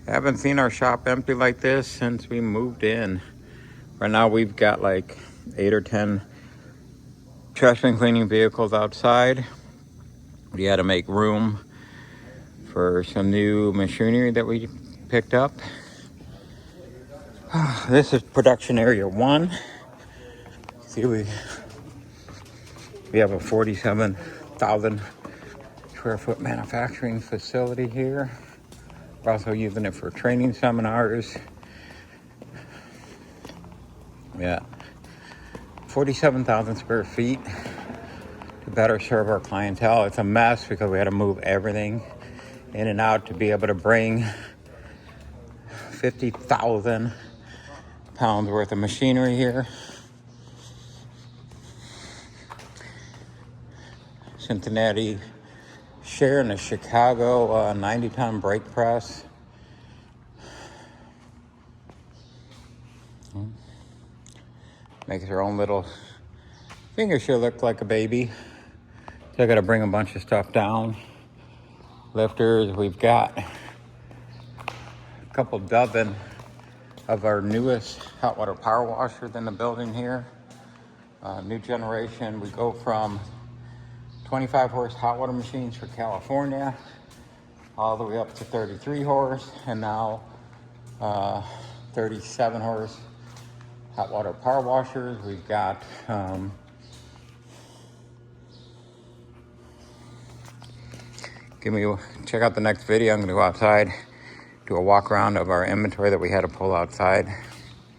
Haven't seen our shop empty like this since we moved in. Right now we've got like 8 or 10 trash bin cleaning vehicles outside. We had to make room for some new machinery that we picked up. This is production area 1. See, we have a 47,000 square foot manufacturing facility here. We're also using it for training seminars. Yeah, 47,000 square feet to better serve our clientele. It's a mess because we had to move everything in and out to be able to bring 50,000 pounds worth of machinery here. Cincinnati sharing the Chicago 90-ton brake press. Makes her own little finger sure look like a baby. So I got to bring a bunch of stuff down. Lifters, we've got a couple dozen of our newest hot water power washers in the building here. New generation. We go from 25 horse hot water machines for California all the way up to 33 horse and now 37 horse hot water power washers. We've got check out the next video. I'm going to go outside, do a walk around of our inventory that we had to pull outside.